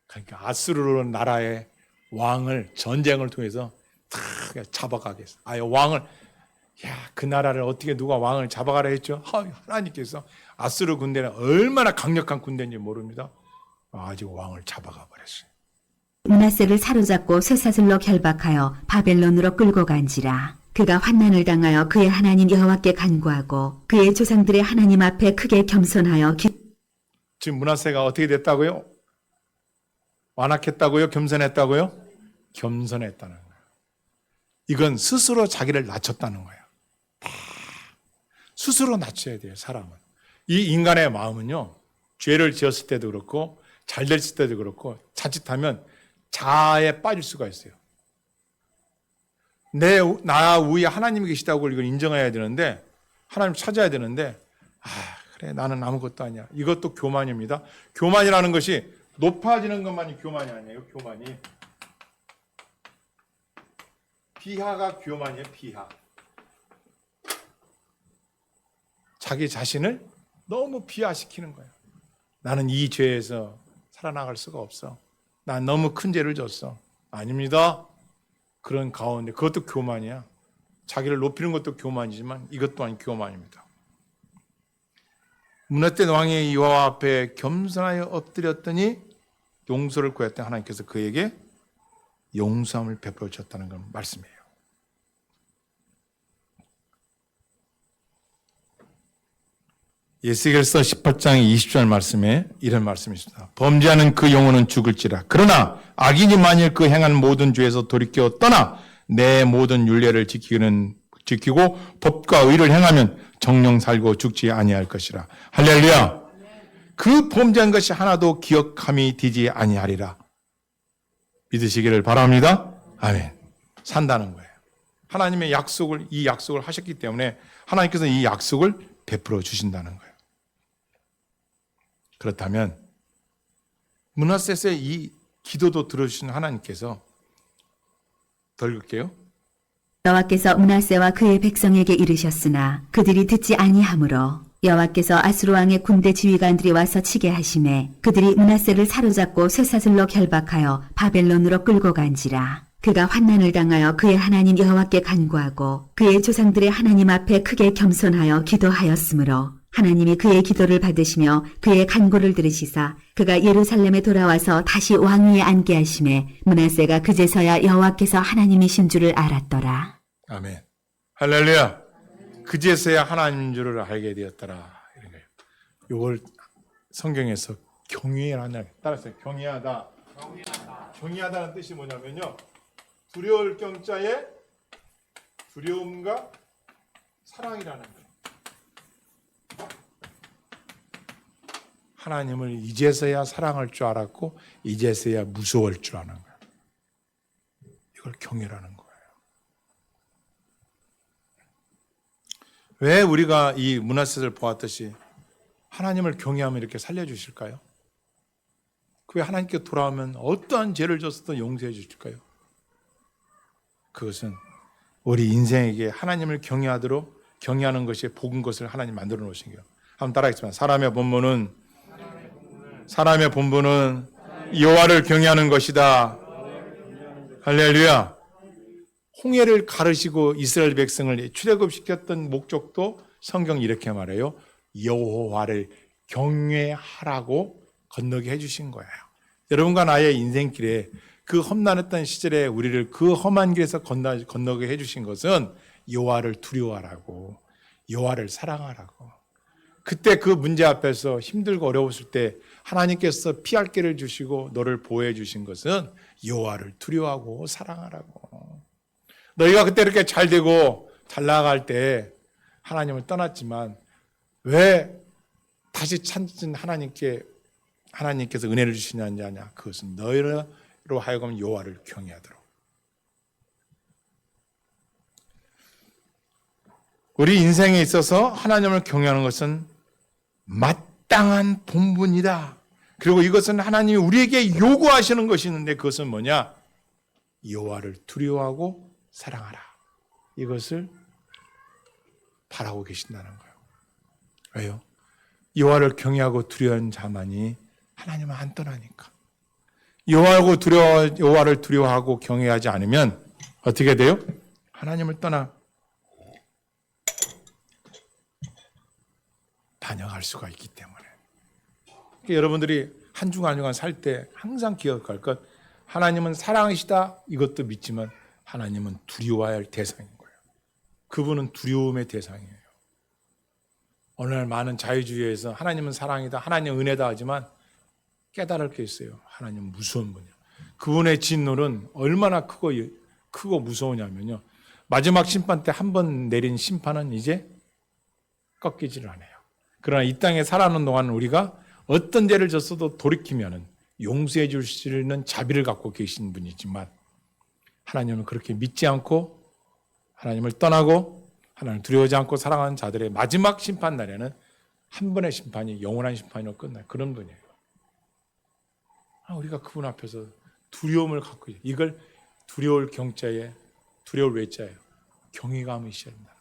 그러니까 아수르 나라의 왕을 전쟁을 통해서 다 잡아가겠어. 왕을 그 나라를 어떻게 누가 왕을 잡아가라 했죠? 하나님께서 아수르 군대는 얼마나 강력한 군대인지 모릅니다. 아직 왕을 잡아가 버렸어요. 므낫세를 사로잡고 쇠사슬로 결박하여 바벨론으로 끌고 간지라. 그가 환난을 당하여 그의 하나님 여호와께 간구하고 그의 조상들의 하나님 앞에 크게 겸손하여 지금 므낫세가 어떻게 됐다고요? 완악했다고요? 겸손했다고요? 겸손했다는 거예요. 이건 스스로 자기를 낮췄다는 거예요. 스스로 낮춰야 돼요, 사람은. 이 인간의 마음은요, 죄를 지었을 때도 그렇고, 잘 됐을 때도 그렇고, 자칫하면 자아에 빠질 수가 있어요. 나 위에 하나님이 계시다고 이걸 인정해야 되는데, 하나님 찾아야 되는데, 그래, 나는 아무것도 아니야. 이것도 교만입니다. 교만이라는 것이 높아지는 것만이 교만이 아니에요, 교만이. 비하가 교만이에요, 비하. 자기 자신을 너무 비하시키는 거예요. 나는 이 죄에서 살아나갈 수가 없어. 난 너무 큰 죄를 졌어. 아닙니다. 그런 가운데 그것도 교만이야. 자기를 높이는 것도 교만이지만 이것 또한 교만입니다. 므낫세 왕의 여호와 앞에 겸손하여 엎드렸더니 용서를 구했더니 하나님께서 그에게 용서함을 베풀어 줬다는 건 말씀이에요. 에스겔서 18장 20절 말씀에 이런 말씀이 있습니다. 범죄하는 그 영혼은 죽을지라. 그러나 악인이 만일 그 행한 모든 죄에서 돌이켜 떠나 내 모든 율례를 지키고 법과 의를 행하면 정령 살고 죽지 아니할 것이라. 할렐루야. 그 범죄한 것이 하나도 기억함이 되지 아니하리라. 믿으시기를 바랍니다. 아멘. 산다는 거예요. 하나님의 이 약속을 하셨기 때문에 하나님께서 이 약속을 베풀어 주신다는 거예요. 그렇다면 므낫세의 이 기도도 들어주신 하나님께서 더 읽을게요. 여호와께서 므낫세와 그의 백성에게 이르셨으나 그들이 듣지 아니하므로 여호와께서 아수르 왕의 군대 지휘관들이 와서 치게 하심에 그들이 므낫세를 사로잡고 쇠사슬로 결박하여 바벨론으로 끌고 간지라. 그가 환난을 당하여 그의 하나님 여호와께 간구하고 그의 조상들의 하나님 앞에 크게 겸손하여 기도하였으므로 하나님이 그의 기도를 받으시며 그의 간구를 들으시사 그가 예루살렘에 돌아와서 다시 왕위에 앉게 하심에 므낫세가 그제서야 여호와께서 하나님이신 줄을 알았더라. 아멘. 할렐루야. 그제서야 하나님인 줄을 알게 되었더라. 이런 거예요. 이걸 성경에서 경외하냐. 따라서 경외하다. 경외하다는 뜻이 뭐냐면요. 두려울 경자에 두려움과 사랑이라는 거예요. 하나님을 이제서야 사랑할 줄 알았고 이제서야 무서워할 줄 아는 거예요. 이걸 경외라는 거예요. 왜 우리가 이 므낫세를 보았듯이 하나님을 경외하면 이렇게 살려주실까요? 그 왜 하나님께 돌아오면 어떠한 죄를 졌어도 용서해 주실까요? 그것은 우리 인생에게 하나님을 경외하는 것이 복은 것을 하나님 만들어 놓으신 거예요. 한번 따라하겠습니다. 사람의 본분은 여호와를 경외하는 것이다. 할렐루야. 홍해를 가르시고 이스라엘 백성을 출애굽시켰던 목적도 성경이 이렇게 말해요. 여호와를 경외하라고 건너게 해주신 거예요. 여러분과 나의 인생길에 그 험난했던 시절에 우리를 그 험한 길에서 건너게 해주신 것은 여호와를 두려워하라고, 여호와를 사랑하라고. 그때 그 문제 앞에서 힘들고 어려웠을 때 하나님께서 피할 길을 주시고 너를 보호해 주신 것은 여호와를 두려워하고 사랑하라고. 너희가 그때 이렇게 잘 되고 잘 나아갈 때 하나님을 떠났지만 왜 다시 찾은 하나님께서 은혜를 주시느냐? 그것은 너희로 하여금 여호와를 경외하도록. 우리 인생에 있어서 하나님을 경외하는 것은 마땅한 본분이다. 그리고 이것은 하나님이 우리에게 요구하시는 것이 있는데 그것은 뭐냐? 여호와를 두려워하고 사랑하라. 이것을 바라고 계신다는 거예요. 왜요? 여호와를 경외하고 두려워하는 자만이 하나님을 안 떠나니까. 여호와를 두려워하고 경외하지 않으면 어떻게 돼요? 하나님을 떠나 다녀갈 수가 있기 때문에. 그러니까 여러분들이 한 주간 살 때 항상 기억할 것, 하나님은 사랑이시다 이것도 믿지만 하나님은 두려워해야 할 대상인 거예요. 그분은 두려움의 대상이에요. 오늘 많은 자유주의에서 하나님은 사랑이다, 하나님은 은혜다 하지만 깨달을 게 있어요. 하나님은 무서운 분이에요. 그분의 진노는 얼마나 크고 무서우냐면요. 마지막 심판 때 한 번 내린 심판은 이제 꺾이지를 않아요. 그러나 이 땅에 살아가는 동안 우리가 어떤 죄를 졌어도 돌이키면은 용서해 줄 수 있는 자비를 갖고 계신 분이지만 하나님은 그렇게 믿지 않고 하나님을 떠나고 하나님을 두려워하지 않고 살아가는 자들의 마지막 심판 날에는 한 번의 심판이 영원한 심판으로 끝나요. 그런 분이에요. 우리가 그분 앞에서 두려움을 갖고 있어요. 이걸 두려울 경자에 두려울 외자예요. 경외감이 있어야 된다.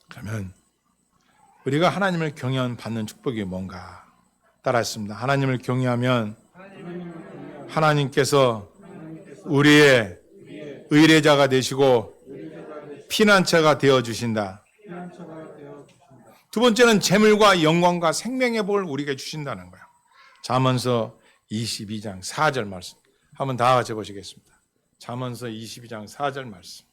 그러면 우리가 하나님을 경외하면 받는 축복이 뭔가 따라했습니다. 하나님을 경외하면 하나님께서 우리의 의뢰자가 되시고 피난처가 되어 주신다. 두 번째는 재물과 영광과 생명의 복을 우리에게 주신다는 거예요. 잠언서 22장 4절 말씀. 한번 다 같이 보시겠습니다. 잠언서 22장 4절 말씀.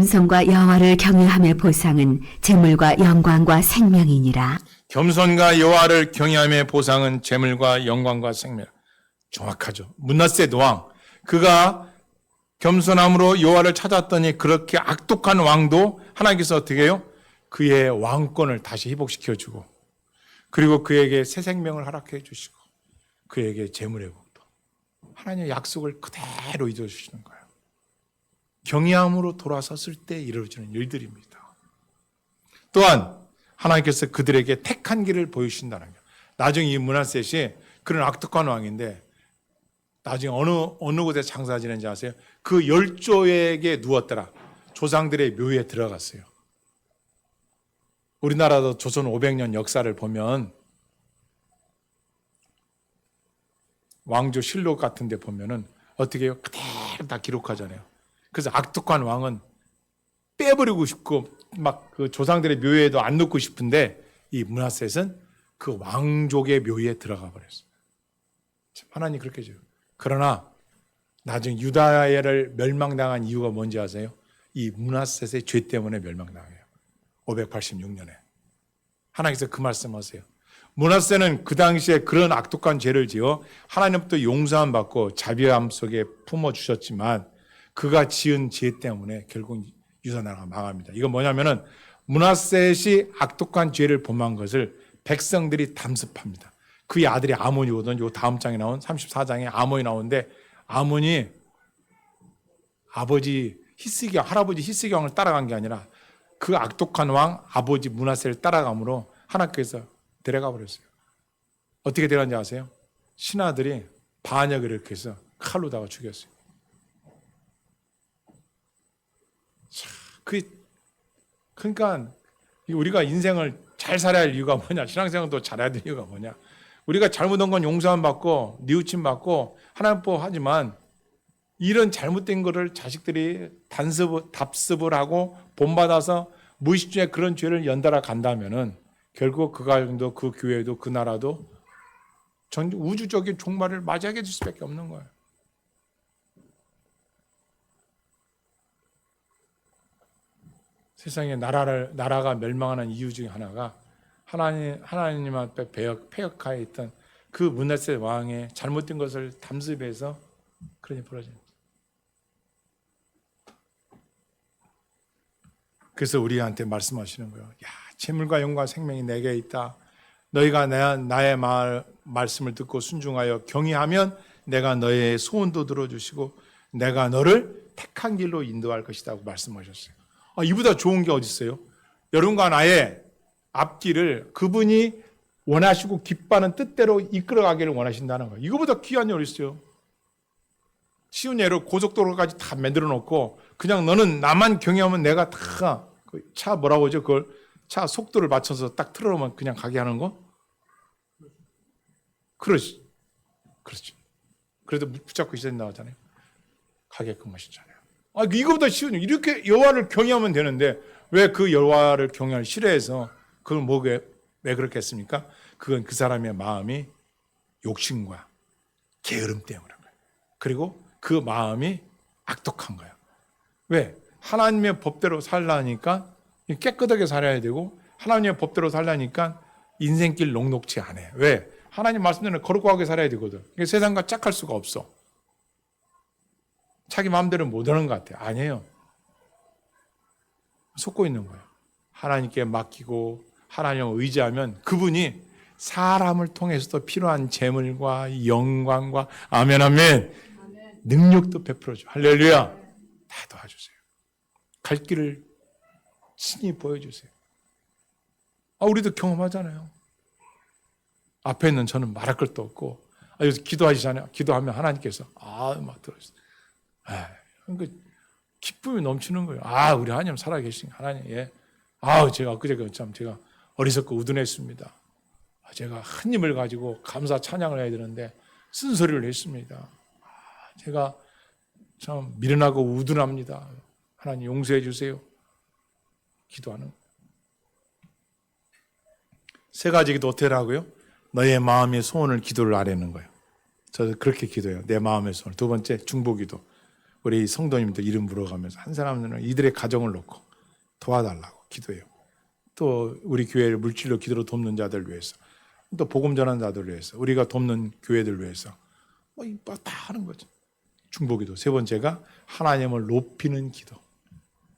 겸손과 여호와를 경외함의 보상은 재물과 영광과 생명이니라. 겸손과 여호와를 경외함의 보상은 재물과 영광과 생명. 정확하죠. 므낫세 왕, 그가 겸손함으로 여호와를 찾았더니 그렇게 악독한 왕도 하나님께서 어떻게 해요? 그의 왕권을 다시 회복시켜주고, 그리고 그에게 새 생명을 허락해 주시고, 그에게 재물의 복도, 하나님의 약속을 그대로 이루어 주시는 거예요. 경외함으로 돌아섰을 때 이루어지는 일들입니다. 또한 하나님께서 그들에게 택한 길을 보여주신다는 거예요. 나중에 이 므낫셋이 그런 악독한 왕인데 나중에 어느 곳에 장사 지낸지 아세요? 그 열조에게 누웠더라. 조상들의 묘에 들어갔어요. 우리나라도 조선 500년 역사를 보면 왕조 실록 같은 데 보면은 어떻게 해요? 그대로 다 기록하잖아요. 그래서 악독한 왕은 빼버리고 싶고 막 그 조상들의 묘에도 안 넣고 싶은데 이 므낫셋은 그 왕족의 묘에 들어가 버렸어요. 하나님 그렇게 해줘요. 그러나 나중에 유다를 멸망당한 이유가 뭔지 아세요? 이 므낫셋의 죄 때문에 멸망당해요. 586년에. 하나님께서 그 말씀하세요. 므낫셋은 그 당시에 그런 악독한 죄를 지어 하나님부터 용서함 받고 자비함 속에 품어주셨지만 그가 지은 죄 때문에 결국 유다 나라가 망합니다. 이건 뭐냐면은 므낫셋이 악독한 죄를 범한 것을 백성들이 담습합니다. 그의 아들이 아몬이거든요. 요 다음 장에 나온 34장에 아몬이 나오는데 아몬이 아버지 히스기야, 할아버지 히스기야 왕을 따라간 게 아니라 그 악독한 왕 아버지 므낫셋을 따라감으로 하나님께서 데려가 버렸어요. 어떻게 데려갔는지 아세요? 신하들이 반역을 이렇게 해서 칼로다가 죽였어요. 그러니까 우리가 인생을 잘 살아야 할 이유가 뭐냐? 신앙생활도 잘해야 될 이유가 뭐냐? 우리가 잘못한 건 용서함 받고 뉘우침 받고 하나님 법 하지만 이런 잘못된 거를 자식들이 답습을 하고 본받아서 무의식 중에 그런 죄를 연달아 간다면은 결국 그 가정도 그 교회도 그 나라도 전 우주적인 종말을 맞이하게 될 수밖에 없는 거예요. 세상에 나라가 멸망하는 이유 중에 하나가 하나님 앞에 폐역하에 있던 그 므낫셋 왕의 잘못된 것을 담습해서 그런 일이 벌어집니다. 그래서 우리한테 말씀하시는 거예요. 야, 재물과 영광과 생명이 내게 있다. 너희가 나의 말씀을 듣고 순종하여 경외하면 내가 너의 소원도 들어주시고 내가 너를 택한 길로 인도할 것이다 고 말씀하셨어요. 이보다 좋은 게 어디 있어요? 여러분과 나의 앞길을 그분이 원하시고 기뻐하는 뜻대로 이끌어가기를 원하신다는 거예요. 이거보다 귀한 일 어디 있어요? 쉬운 예로 고속도로까지 다 만들어 놓고 그냥 너는 나만 경외하면 내가 다 차 뭐라고 하죠? 그걸 차 속도를 맞춰서 딱 틀어놓으면 그냥 가게 하는 거? 그렇지. 그래도 붙잡고 있어야 된다고 하잖아요. 가게끔 하시잖아요. 이거보다 쉬운 일. 이렇게 여호와를 경외하면 되는데 왜 그 여호와를 경외를 싫어해서 그건 왜 그렇게 했습니까? 그건 그 사람의 마음이 욕심과 게으름 때문에 거예요. 그리고 그 마음이 악독한 거예요. 왜? 하나님의 법대로 살라니까 깨끗하게 살아야 되고 하나님의 법대로 살라니까 인생길 녹록지 않아요. 왜? 하나님 말씀대로 거룩하게 살아야 되거든. 세상과 짝할 수가 없어. 자기 마음대로 못 하는 것 같아요. 아니에요. 속고 있는 거예요. 하나님께 맡기고 하나님을 의지하면 그분이 사람을 통해서도 필요한 재물과 영광과 아멘 능력도 베풀어줘. 할렐루야. 다 도와주세요. 갈 길을 친히 보여주세요. 우리도 경험하잖아요. 앞에 있는 저는 말할 것도 없고 여기서 기도하시잖아요. 기도하면 하나님께서 막 들어주세요. 그러니까 기쁨이 넘치는 거예요. 우리 하나님 살아계신 하나님. 예. 제가 그저께 참 제가 어리석고 우둔했습니다. 제가 한 힘을 가지고 감사 찬양을 해야 되는데 쓴소리를 했습니다. 제가 참 미련하고 우둔합니다. 하나님 용서해 주세요. 기도하는. 세 가지 기도 어떻게 하고요? 너의 마음의 소원을 기도를 아뢰는 거예요. 저도 그렇게 기도해요. 내 마음의 소원. 두 번째 중보기도. 우리 성도님들 이름 물어가면서 한 사람들은 이들의 가정을 놓고 도와달라고 기도해요. 또 우리 교회를 물질로 기도로 돕는 자들 위해서, 또 복음 전하는 자들 위해서, 우리가 돕는 교회들 위해서 다 하는 거죠. 중보기도. 세 번째가 하나님을 높이는 기도.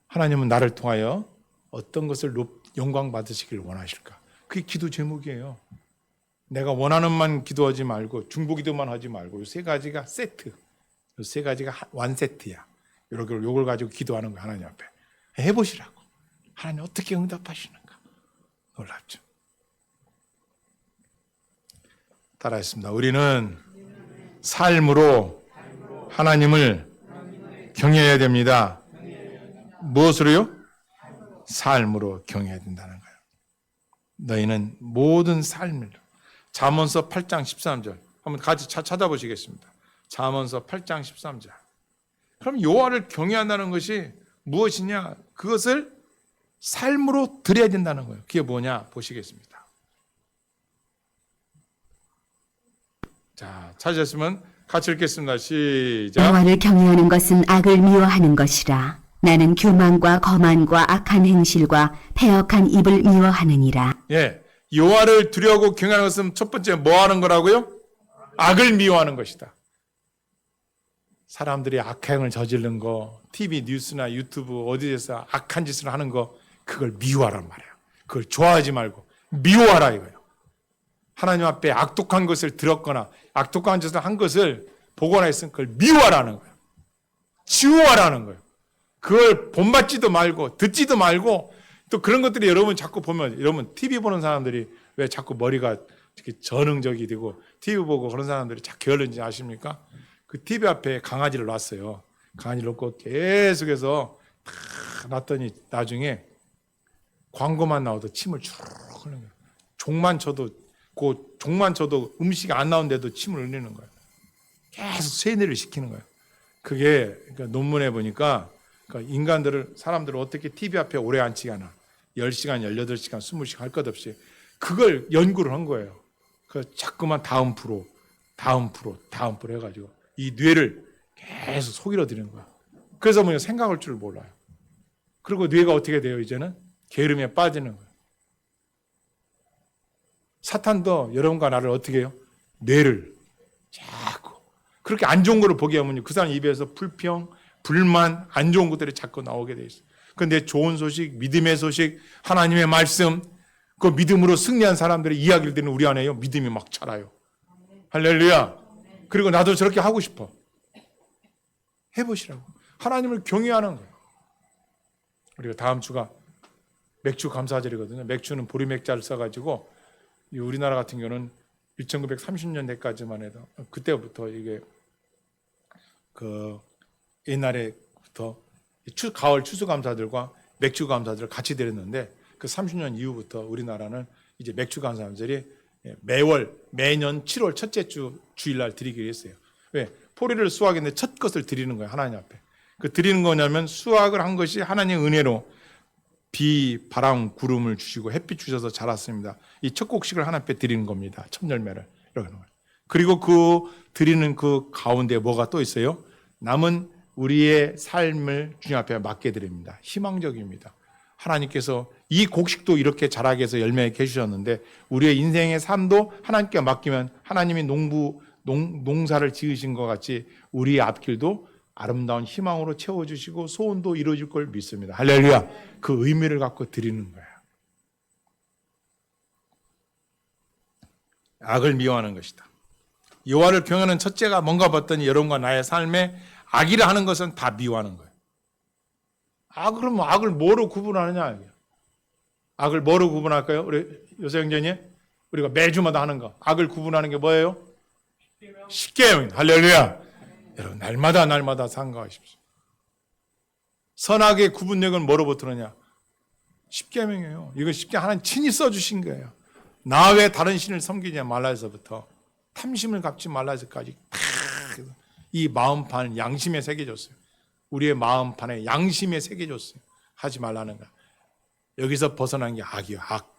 하나님은 나를 통하여 어떤 것을 영광 받으시길 원하실까? 그게 기도 제목이에요. 내가 원하는만 기도하지 말고 중보기도만 하지 말고 이 세 가지가 세트. 이 세 가지가 완 세트야. 이렇게 요걸 가지고 기도하는 거야. 하나님 앞에 해보시라고. 하나님 어떻게 응답하시는가? 놀랍죠. 따라했습니다. 우리는 삶으로 하나님을 경외해야 됩니다. 무엇으로요? 삶으로 경외해야 된다는 거예요. 너희는 모든 삶을. 잠언서 8장 13절 한번 같이 찾아보시겠습니다. 잠언서 8장 13절. 그럼 여호와를 경외한다는 것이 무엇이냐? 그것을 삶으로 드려야 된다는 거예요. 그게 뭐냐? 보시겠습니다. 자, 찾으셨으면 같이 읽겠습니다. 시작. 여호와를 경외하는 것은 악을 미워하는 것이라. 나는 교만과 거만과 악한 행실과 패역한 입을 미워하느니라. 예, 여호와를 두려워하고 경외하는 것은 첫 번째 뭐 하는 거라고요? 악을 미워하는 것이다. 사람들이 악행을 저지르는 거, TV 뉴스나 유튜브 어디에서 악한 짓을 하는 거, 그걸 미워하란 말이야. 그걸 좋아하지 말고 미워하라 이거예요. 하나님 앞에 악독한 것을 들었거나 악독한 짓을 한 것을 보거나 했으면 그걸 미워하라는 거예요. 지워하라는 거예요. 그걸 본받지도 말고 듣지도 말고, 또 그런 것들이 여러분 자꾸 보면, 여러분 TV 보는 사람들이 왜 자꾸 머리가 이렇게 전응적이 되고 TV 보고 그런 사람들이 자꾸 게을른지 아십니까? 그 TV 앞에 강아지를 놨어요. 강아지를 놓고 계속해서 다 놨더니 나중에 광고만 나와도 침을 쭉 흘리는 거예요. 종만 쳐도 음식이 안 나오는데도 침을 흘리는 거예요. 계속 세뇌를 시키는 거예요. 그게 그러니까 논문에 보니까 그러니까 사람들을 어떻게 TV 앞에 오래 앉히게 하나. 10시간, 18시간, 20시간 할 것 없이 그걸 연구를 한 거예요. 그 자꾸만 다음 프로 해가지고 이 뇌를 계속 속이려 드리는 거예요. 그래서 뭐냐, 생각할 줄 몰라요. 그리고 뇌가 어떻게 돼요? 이제는 게으름에 빠지는 거예요. 사탄도 여러분과 나를 어떻게 해요? 뇌를 자꾸 그렇게 안 좋은 거를 보게 하면 그 사람 입에서 불평, 불만, 안 좋은 것들이 자꾸 나오게 돼 있어요. 그런데 좋은 소식, 믿음의 소식, 하나님의 말씀, 그 믿음으로 승리한 사람들의 이야기를 듣는 우리 안에요, 믿음이 막 자라요. 할렐루야. 그리고 나도 저렇게 하고 싶어. 해보시라고. 하나님을 경외하는 거예요. 우리가 다음 주가 맥주 감사절이거든요. 맥주는 보리맥자를 써가지고 우리나라 같은 경우는 1930년대까지만 해도 그때부터 이게 그 옛날에부터 가을 추수감사들과 맥주감사들을 같이 드렸는데 그 30년 이후부터 우리나라는 이제 맥주감사절이 매년 7월 첫째 주일날 드리기로 했어요. 왜? 포리를 수확했는데 첫 것을 드리는 거예요. 하나님 앞에. 그 드리는 거냐면 수확을 한 것이 하나님의 은혜로 비, 바람, 구름을 주시고 햇빛 주셔서 자랐습니다. 이 첫 곡식을 하나님 앞에 드리는 겁니다. 첫 열매를. 이렇게 하는 거예요. 그리고 그 드리는 그 가운데 뭐가 또 있어요? 남은 우리의 삶을 주님 앞에 맡게 드립니다. 희망적입니다. 하나님께서 이 곡식도 이렇게 자라게 해서 열매게 해주셨는데 우리의 인생의 삶도 하나님께 맡기면 하나님이 농사를 지으신 것 같이 우리의 앞길도 아름다운 희망으로 채워주시고 소원도 이루어질 걸 믿습니다. 할렐루야. 그 의미를 갖고 드리는 거예요. 악을 미워하는 것이다. 여호와를 경외하는 첫째가 뭔가 봤더니 여러분과 나의 삶에 악이라 하는 것은 다 미워하는 거예요. 그러면 악을 뭐로 구분하느냐? 악을 뭐로 구분할까요? 우리 요새 형제님, 우리가 매주마다 하는 거. 악을 구분하는 게 뭐예요? 십계명. 할렐루야. 여러분 날마다 상고하십시오. 선악의 구분력은 뭐로부터 오느냐? 십계명이에요. 이거 십계 하나님 친히 써주신 거예요. 나 외 다른 신을 섬기지 말라에서부터 탐심을 갖지 말라에서까지 이 마음판 양심에 새겨줬어요. 우리의 마음판에 양심에 새겨줬어요. 하지 말라는 거. 여기서 벗어난 게 악이요. 악.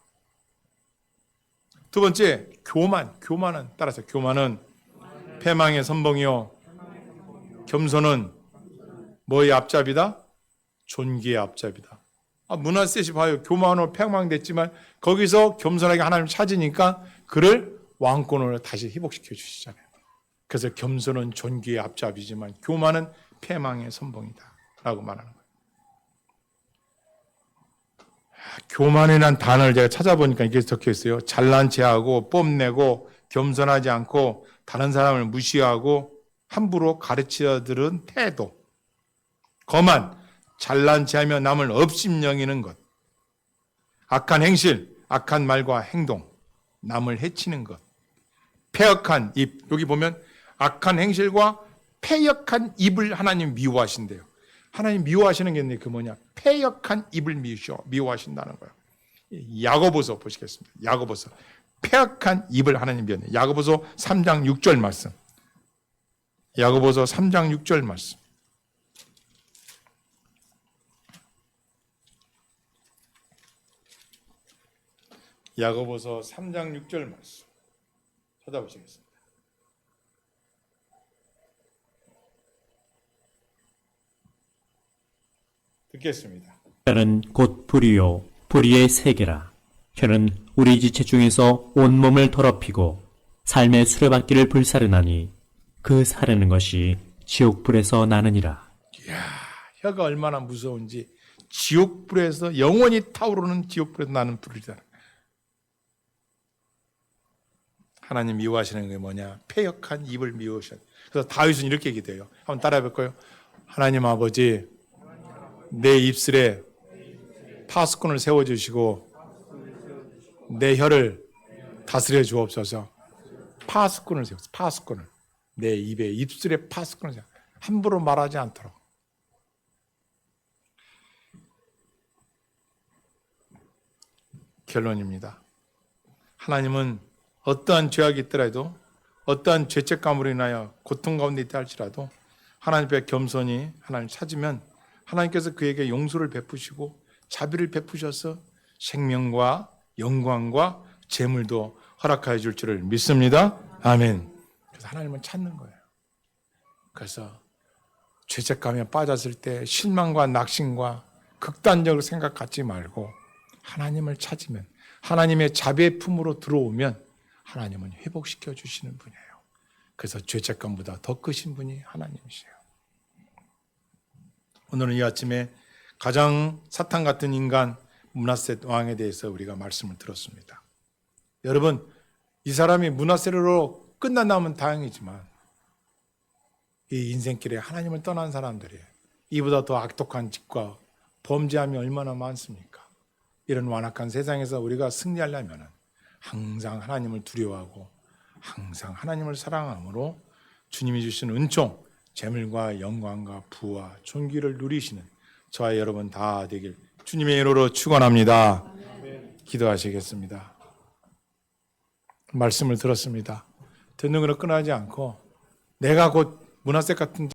두 번째 교만은 따라서 교만은 패망의 선봉이요 겸손은 뭐의 앞잡이다? 존귀의 앞잡이다. 므낫셋이 봐요. 교만으로 패망됐지만 거기서 겸손하게 하나님을 찾으니까 그를 왕권으로 다시 회복시켜 주시잖아요. 그래서 겸손은 존귀의 앞잡이지만 교만은 패망의 선봉이다 라고 말하는 거예요. 교만이라는 단어를 제가 찾아보니까 이게 적혀 있어요. 잘난 체하고 뽐내고 겸손하지 않고 다른 사람을 무시하고 함부로 가르치려 들은 태도. 거만, 잘난 체하며 남을 업심여기는 것. 악한 행실, 악한 말과 행동, 남을 해치는 것. 패역한 입, 여기 보면 악한 행실과 패역한 입을 하나님 미워하신대요. 하나님 미워하시는 게 있는데 그 뭐냐? 패역한 입을 미워하신다는 거예요. 야고보서 보시겠습니다. 야고보서. 패역한 입을 하나님 미워해요. 야고보서 3장 6절 말씀. 야고보서 3장 6절 말씀. 야고보서 3장 6절 말씀. 찾아보시겠습니다. 듣겠습니다. 혀는 곧 불이요 불의의 세계라. 혀는 우리 지체 중에서 온몸을 더럽히고 삶의 수레바퀴를 불사르나니 그 사르는 것이 지옥불에서 나느니라. 이야, 혀가 얼마나 무서운지. 지옥불에서 영원히 타오르는 지옥불에서 나는 불이다. 하나님 미워하시는 게 뭐냐? 패역한 입을 미워하셔. 그래서 다윗은 이렇게 기도해요. 한번 따라해 볼까요? 하나님 아버지, 내 입술에 파수꾼을 세워주시고 내 혀를 다스려 주옵소서. 파수꾼을 세워서 파수꾼을 내 입에 입술에 파수꾼을 세워 함부로 말하지 않도록. 결론입니다. 하나님은 어떠한 죄악이 있더라도 어떠한 죄책감으로 인하여 고통 가운데 있다 할지라도 하나님 앞에 겸손히 하나님을 찾으면 하나님께서 그에게 용서를 베푸시고 자비를 베푸셔서 생명과 영광과 재물도 허락하여 줄 줄을 믿습니다. 아멘. 그래서 하나님을 찾는 거예요. 그래서 죄책감에 빠졌을 때 실망과 낙심과 극단적으로 생각 갖지 말고 하나님을 찾으면 하나님의 자비의 품으로 들어오면 하나님은 회복시켜 주시는 분이에요. 그래서 죄책감보다 더 크신 분이 하나님이세요. 오늘은 이 아침에 가장 사탄 같은 인간 므낫셋 왕에 대해서 우리가 말씀을 들었습니다. 여러분, 이 사람이 므낫셋으로 끝난다면 다행이지만 이 인생길에 하나님을 떠난 사람들이 이보다 더 악독한 짓과 범죄함이 얼마나 많습니까? 이런 완악한 세상에서 우리가 승리하려면 항상 하나님을 두려워하고 항상 하나님을 사랑함으로 주님이 주신 은총, 재물과 영광과 부와 존귀를 누리시는 저와 여러분 다 되길 주님의 이름으로 축원합니다. 기도하시겠습니다. 말씀을 들었습니다. 듣는 것으로 끝나지 않고 내가 곧 므낫셋 같은